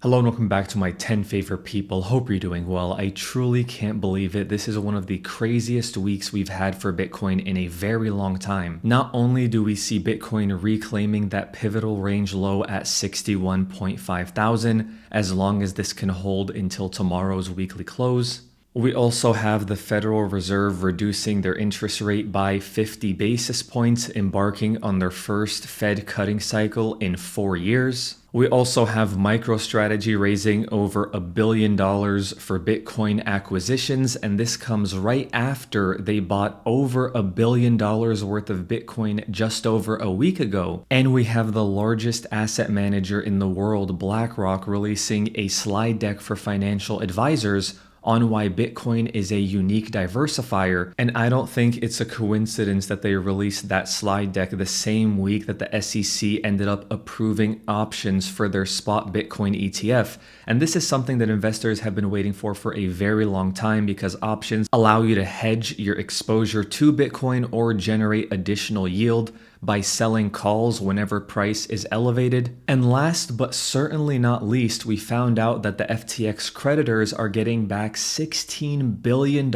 Hello and welcome back to my 10 favorite people. Hope you're doing well. I truly can't believe it. This is one of the craziest weeks we've had for Bitcoin in a very long time. Not only do we see Bitcoin reclaiming that pivotal range low at 61.5 thousand, as long as this can hold until tomorrow's weekly close, we also have the Federal Reserve reducing their interest rate by 50 basis points, embarking on their first Fed cutting cycle in 4 years. We also have MicroStrategy raising over $1 billion for Bitcoin acquisitions, and this comes right after they bought over $1 billion worth of Bitcoin just over a week ago. And we have the largest asset manager in the world, BlackRock, releasing a slide deck for financial advisors on why Bitcoin is a unique diversifier. And I don't think it's a coincidence that they released that slide deck the same week that the SEC ended up approving options for their spot Bitcoin ETF. And this is something that investors have been waiting for a very long time, because options allow you to hedge your exposure to Bitcoin or generate additional yield by selling calls whenever price is elevated. And last but certainly not least, we found out that the FTX creditors are getting back $16 billion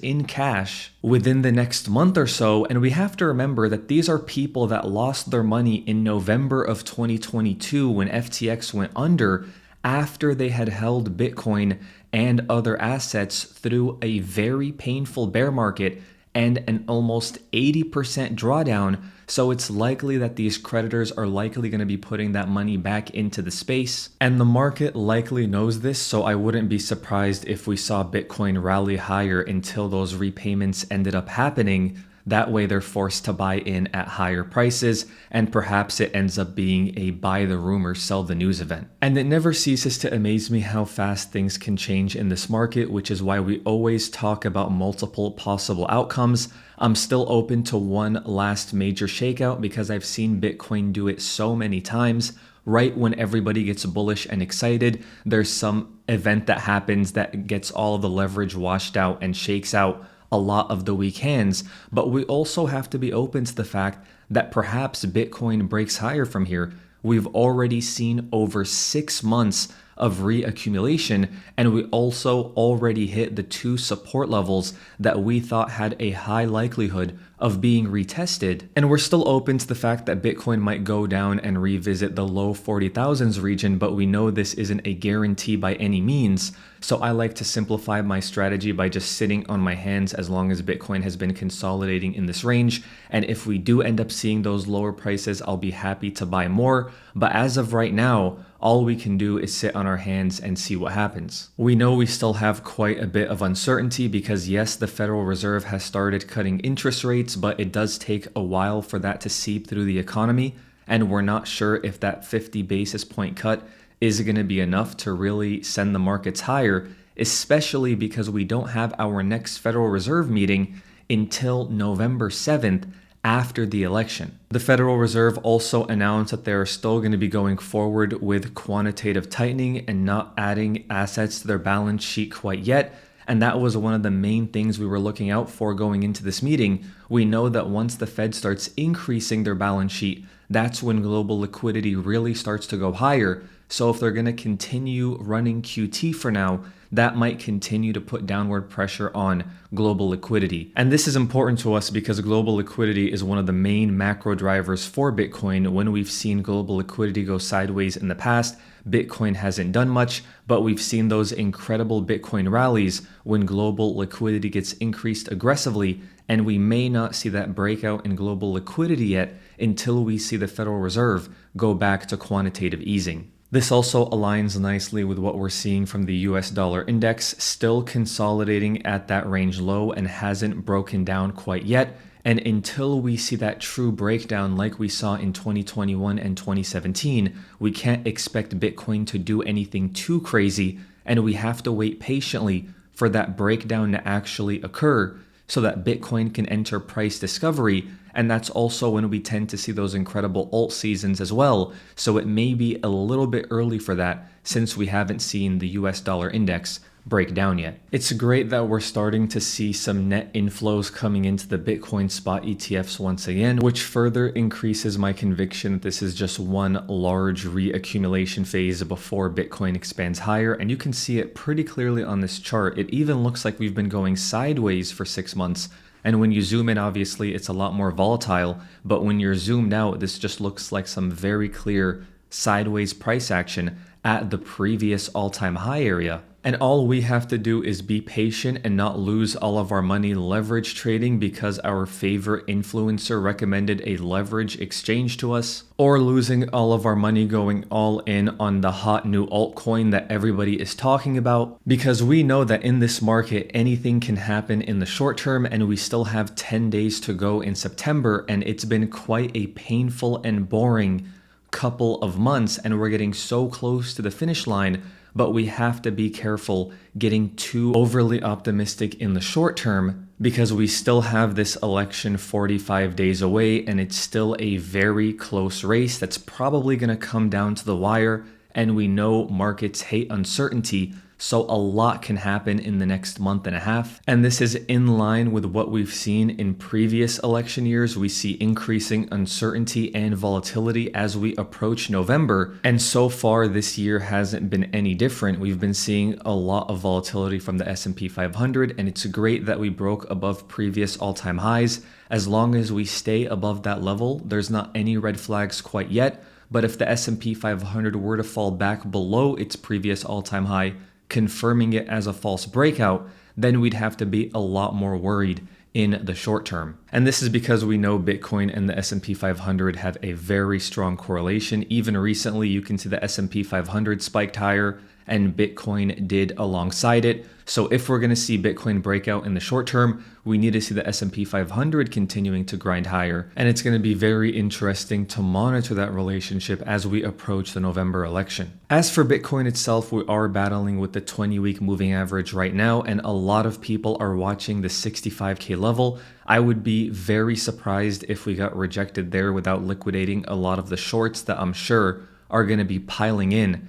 in cash within the next month or so. And we have to remember that these are people that lost their money in November of 2022 when FTX went under, after they had held Bitcoin and other assets through a very painful bear market and an almost 80% drawdown. So it's likely that these creditors are likely going to be putting that money back into the space. And the market likely knows this, so I wouldn't be surprised if we saw Bitcoin rally higher until those repayments ended up happening. That way they're forced to buy in at higher prices, and perhaps it ends up being a buy the rumor, sell the news event. And it never ceases to amaze me how fast things can change in this market, which is why we always talk about multiple possible outcomes. I'm still open to one last major shakeout because I've seen Bitcoin do it so many times. Right when everybody gets bullish and excited, there's some event that happens that gets all of the leverage washed out and shakes out a lot of the weak hands. But we also have to be open to the fact that perhaps Bitcoin breaks higher from here. We've already seen over 6 months of reaccumulation, and we also already hit the 2 support levels that we thought had a high likelihood of being retested. And we're still open to the fact that Bitcoin might go down and revisit the low 40,000s region, but we know this isn't a guarantee by any means. So I like to simplify my strategy by just sitting on my hands as long as Bitcoin has been consolidating in this range. And if we do end up seeing those lower prices, I'll be happy to buy more. But as of right now, all we can do is sit on our hands and see what happens. We know we still have quite a bit of uncertainty because yes, the Federal Reserve has started cutting interest rates, but it does take a while for that to seep through the economy. And we're not sure if that 50 basis point cut is going to be enough to really send the markets higher, especially because we don't have our next Federal Reserve meeting until November 7th, after the election. The Federal Reserve also announced that they're still going to be going forward with quantitative tightening and not adding assets to their balance sheet quite yet. And that was one of the main things we were looking out for going into this meeting. We know that once the Fed starts increasing their balance sheet, that's when global liquidity really starts to go higher. So if they're going to continue running QT for now, that might continue to put downward pressure on global liquidity. And this is important to us because global liquidity is one of the main macro drivers for Bitcoin. When we've seen global liquidity go sideways in the past, Bitcoin hasn't done much, but we've seen those incredible Bitcoin rallies when global liquidity gets increased aggressively, and we may not see that breakout in global liquidity yet until we see the Federal Reserve go back to quantitative easing. This also aligns nicely with what we're seeing from the US dollar index, still consolidating at that range low and hasn't broken down quite yet. And until we see that true breakdown like we saw in 2021 and 2017, we can't expect Bitcoin to do anything too crazy, and we have to wait patiently for that breakdown to actually occur so that Bitcoin can enter price discovery. And that's also when we tend to see those incredible alt seasons as well. So it may be a little bit early for that since we haven't seen the US dollar index break down yet. It's great that we're starting to see some net inflows coming into the Bitcoin spot ETFs once again, which further increases my conviction that this is just one large reaccumulation phase before Bitcoin expands higher. And you can see it pretty clearly on this chart. It even looks like we've been going sideways for 6 months. And when you zoom in, obviously, it's a lot more volatile. But when you're zoomed out, this just looks like some very clear sideways price action at the previous all-time high area. And all we have to do is be patient and not lose all of our money leverage trading because our favorite influencer recommended a leverage exchange to us, or losing all of our money going all in on the hot new altcoin that everybody is talking about, because we know that in this market, anything can happen in the short term, and we still have 10 days to go in September, and it's been quite a painful and boring couple of months, and we're getting so close to the finish line. But we have to be careful getting too overly optimistic in the short term, because we still have this election 45 days away, and it's still a very close race that's probably going to come down to the wire. And we know markets hate uncertainty, so a lot can happen in the next month and a half. And this is in line with what we've seen in previous election years. We see increasing uncertainty and volatility as we approach November. And so far this year hasn't been any different. We've been seeing a lot of volatility from the S&P 500, and it's great that we broke above previous all-time highs. As long as we stay above that level, there's not any red flags quite yet. But if the S&P 500 were to fall back below its previous all-time high, confirming it as a false breakout, then we'd have to be a lot more worried in the short term. And this is because we know Bitcoin and the S&P 500 have a very strong correlation. Even recently, you can see the S&P 500 spiked higher and Bitcoin did alongside it. So if we're going to see Bitcoin breakout in the short term, we need to see the S&P 500 continuing to grind higher. And it's going to be very interesting to monitor that relationship as we approach the November election. As for Bitcoin itself, we are battling with the 20-week moving average right now, and a lot of people are watching the 65K level. I would be very surprised if we got rejected there without liquidating a lot of the shorts that I'm sure are going to be piling in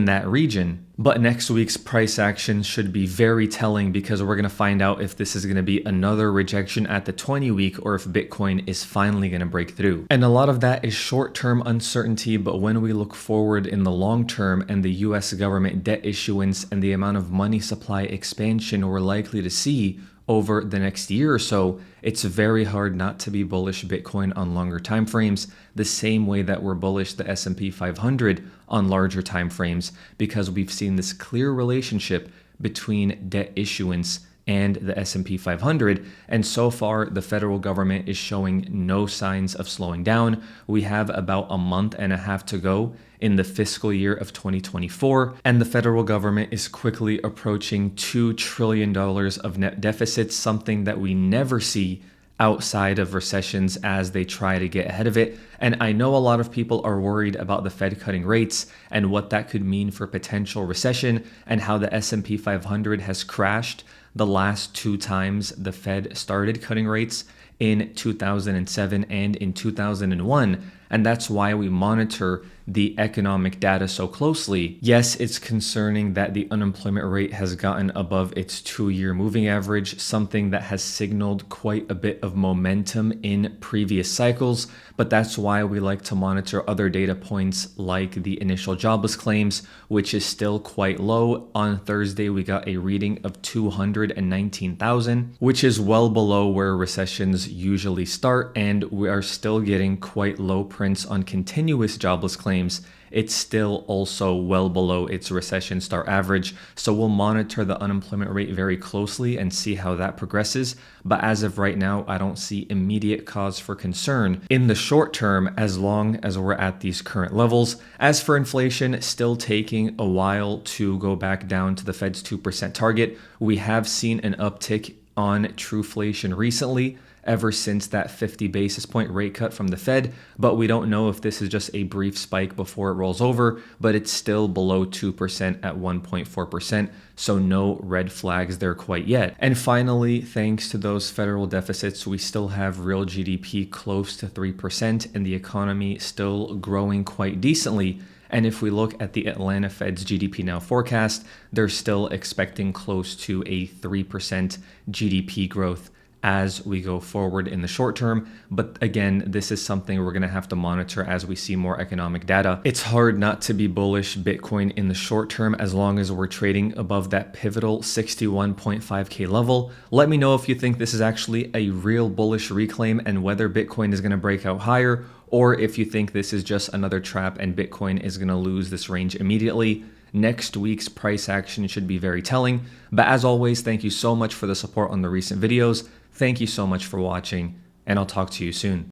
that region. But next week's price action should be very telling, because we're going to find out if this is going to be another rejection at the 20-week or if Bitcoin is finally going to break through. And a lot of that is short-term uncertainty, but when we look forward in the long term and the US government debt issuance and the amount of money supply expansion we're likely to see over the next year or so, it's very hard not to be bullish Bitcoin on longer time frames, the same way that we're bullish the S&P 500 on larger time frames, because we've seen this clear relationship between debt issuance and the S&P 500. And so far, the federal government is showing no signs of slowing down. We have about a month and a half to go in the fiscal year of 2024, and the federal government is quickly approaching $2 trillion of net deficits, something that we never see outside of recessions as they try to get ahead of it. And I know a lot of people are worried about the Fed cutting rates and what that could mean for potential recession, and how the S&P 500 has crashed the last 2 times the Fed started cutting rates, in 2007 and in 2001. And that's why we monitor the economic data so closely. Yes, it's concerning that the unemployment rate has gotten above its 2-year moving average, something that has signaled quite a bit of momentum in previous cycles, but that's why we like to monitor other data points like the initial jobless claims, which is still quite low. On Thursday, we got a reading of 219,000, which is well below where recessions usually start, and we are still getting quite low prints on continuous jobless claims. It's still also well below its recession start average. So we'll monitor the unemployment rate very closely and see how that progresses. But as of right now, I don't see immediate cause for concern in the short term, as long as we're at these current levels. As for inflation, still taking a while to go back down to the Fed's 2% target. We have seen an uptick on trueflation recently, ever since that 50 basis point rate cut from the Fed, but we don't know if this is just a brief spike before it rolls over, but it's still below 2% at 1.4%, so no red flags there quite yet. And finally, thanks to those federal deficits, we still have real GDP close to 3% and the economy still growing quite decently And if we look at the Atlanta Fed's GDP Now forecast, they're still expecting close to a 3% GDP growth as we go forward in the short term. But again, this is something we're going to have to monitor as we see more economic data. It's hard not to be bullish Bitcoin in the short term as long as we're trading above that pivotal 61.5K level. Let me know if you think this is actually a real bullish reclaim and whether Bitcoin is going to break out higher, or if you think this is just another trap and Bitcoin is going to lose this range immediately. Next week's price action should be very telling. But as always, thank you so much for the support on the recent videos. Thank you so much for watching, and I'll talk to you soon.